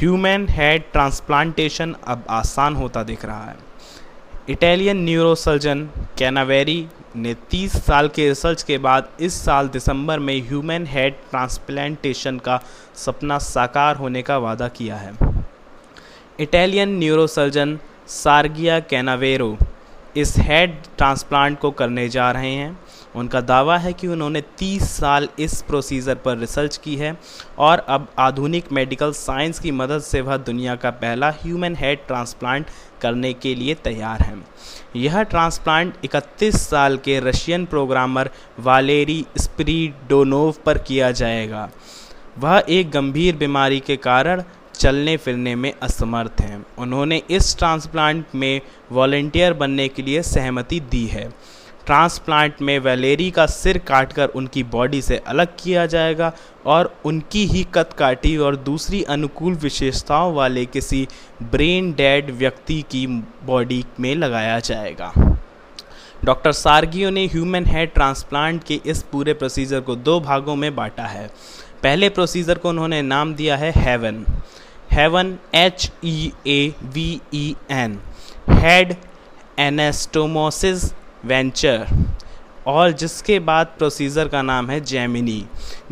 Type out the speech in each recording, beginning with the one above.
Human head transplantation अब आसान होता दिख रहा है। इटालियन न्यूरोसर्जन कैनावेरी ने 30 साल के रिसर्च के बाद इस साल दिसंबर में ह्यूमन हेड ट्रांसप्लांटेशन का सपना साकार होने का वादा किया है। इटालियन न्यूरोसर्जन सार्गिया कैनावेरो इस हेड ट्रांसप्लांट को करने जा रहे हैं। उनका दावा है कि उन्होंने 30 साल इस प्रोसीजर पर रिसर्च की है और अब आधुनिक मेडिकल साइंस की मदद से वह दुनिया का पहला ह्यूमन हेड ट्रांसप्लांट करने के लिए तैयार हैं। यह ट्रांसप्लांट 31 साल के रशियन प्रोग्रामर वालेरी स्पिरिडोनोव पर किया जाएगा। वह एक गंभीर बीमारी के कारण चलने फिरने में असमर्थ हैं। उन्होंने इस ट्रांसप्लांट में वॉलंटियर बनने के लिए सहमति दी है। ट्रांसप्लांट में वैलेरी का सिर काटकर उनकी बॉडी से अलग किया जाएगा और उनकी ही कदकाठी और दूसरी अनुकूल विशेषताओं वाले किसी ब्रेन डेड व्यक्ति की बॉडी में लगाया जाएगा। डॉक्टर सार्गियो ने ह्यूमन हेड ट्रांसप्लांट के इस पूरे प्रोसीजर को 2 भागों में बांटा है। पहले प्रोसीजर को उन्होंने नाम दिया है heaven HEAVEN head anastomosis venture, और जिसके बाद प्रोसीजर का नाम है जेमिनी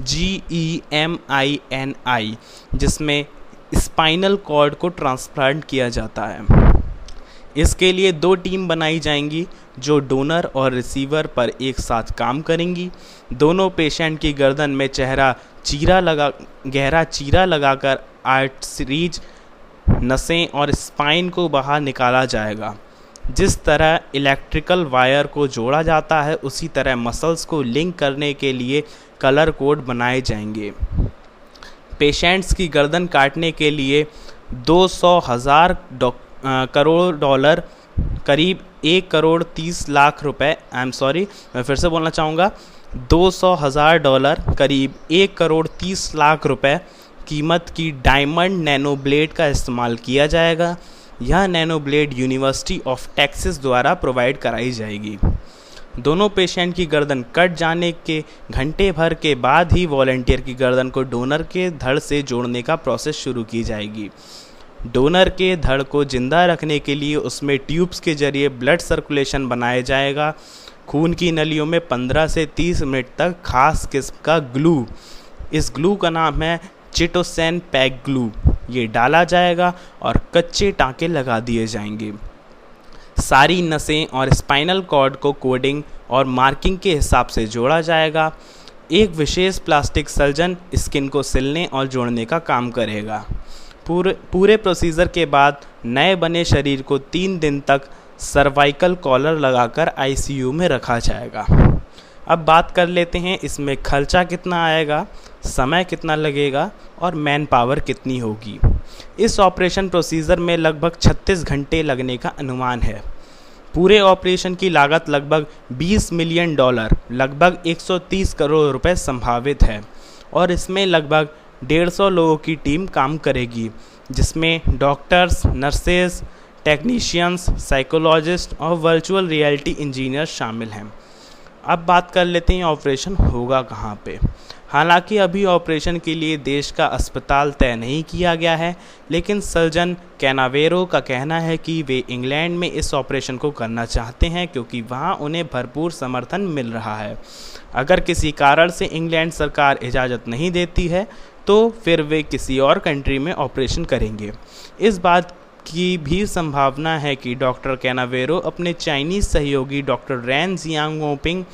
GEMINI, जिसमें स्पाइनल कॉर्ड को ट्रांसप्लांट किया जाता है। इसके लिए 2 टीम बनाई जाएंगी जो डोनर और रिसीवर पर एक साथ काम करेंगी। दोनों पेशेंट की गर्दन में गहरा चीरा लगाकर आर्टरीज, नसें और स्पाइन को बाहर निकाला जाएगा। जिस तरह इलेक्ट्रिकल वायर को जोड़ा जाता है उसी तरह मसल्स को लिंक करने के लिए कलर कोड बनाए जाएंगे। पेशेंट्स की गर्दन काटने के लिए 200,000 करोड़ डॉलर, करीब 1,30,00,000 रुपए, मैं फिर से बोलना चाहूँगा, 200,000 डॉलर, करीब 1,30,00,000 रुपए कीमत की डायमंड नैनो ब्लेड का इस्तेमाल किया जाएगा। यह nano blade university of Texas द्वारा प्रोवाइड कराई जाएगी। दोनों पेशेंट की गर्दन कट जाने के घंटे भर के बाद ही वॉलंटियर की गर्दन को डोनर के धड़ से जोड़ने का प्रोसेस शुरू की जाएगी। डोनर के धड़ को जिंदा रखने के लिए उसमें ट्यूब्स के जरिए ब्लड सर्कुलेशन बनाया जाएगा। खून की नलियों में 15 से 30 मिनट तक खास किस्म का ग्लू, इस ग्लू का नाम है चिटोसैन पैक ग्लू, ये डाला जाएगा और कच्चे टाँके लगा दिए जाएंगे। सारी नसें और स्पाइनल कॉर्ड को कोडिंग और मार्किंग के हिसाब से जोड़ा जाएगा। एक विशेष प्लास्टिक सर्जन स्किन को सिलने और जोड़ने का काम करेगा। पूरे प्रोसीजर के बाद नए बने शरीर को 3 दिन तक सर्वाइकल कॉलर लगाकर ICU में रखा जाएगा। अब बात कर लेते हैं इसमें खर्चा कितना आएगा, समय कितना लगेगा और मैन पावर कितनी होगी। इस ऑपरेशन प्रोसीजर में लगभग 36 घंटे लगने का अनुमान है। पूरे ऑपरेशन की लागत लगभग $20 मिलियन, लगभग 130 करोड़ रुपए संभावित है और इसमें लगभग 150 लोगों की टीम काम करेगी, जिसमें डॉक्टर्स, नर्सेज, टेक्नीशियंस, साइकोलॉजिस्ट और वर्चुअल रियलिटी इंजीनियर शामिल हैं। अब बात कर लेते हैं ऑपरेशन होगा कहाँ पे। हालांकि अभी ऑपरेशन के लिए देश का अस्पताल तय नहीं किया गया है, लेकिन सर्जन कैनावेरो का कहना है कि वे इंग्लैंड में इस ऑपरेशन को करना चाहते हैं क्योंकि वहां उन्हें भरपूर समर्थन मिल रहा है। अगर किसी कारण से इंग्लैंड सरकार इजाज़त नहीं देती है तो फिर वे किसी और कंट्री में ऑपरेशन करेंगे। इस बात की भी संभावना है कि डॉक्टर कैनावेरो अपने चाइनीज़ सहयोगी डॉक्टर रैन जियांगओपिंग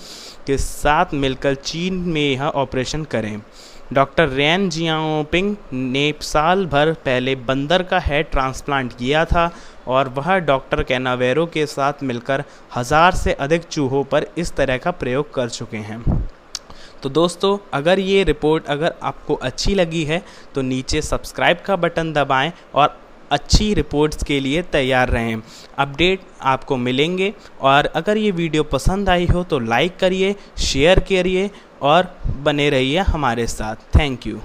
के साथ मिलकर चीन में यह ऑपरेशन करें। डॉक्टर रैन जियांगओपिंग ने साल भर पहले बंदर का हेड ट्रांसप्लांट किया था और वह डॉक्टर कैनावेरो के साथ मिलकर 1000 से अधिक चूहों पर इस तरह का प्रयोग कर चुके हैं। तो दोस्तों, अगर ये रिपोर्ट अगर आपको अच्छी लगी है तो नीचे सब्सक्राइब का बटन दबाएं और अच्छी रिपोर्ट्स के लिए तैयार रहें। अपडेट आपको मिलेंगे और अगर ये वीडियो पसंद आई हो तो लाइक करिए, शेयर करिए और बने रहिए हमारे साथ। Thank you.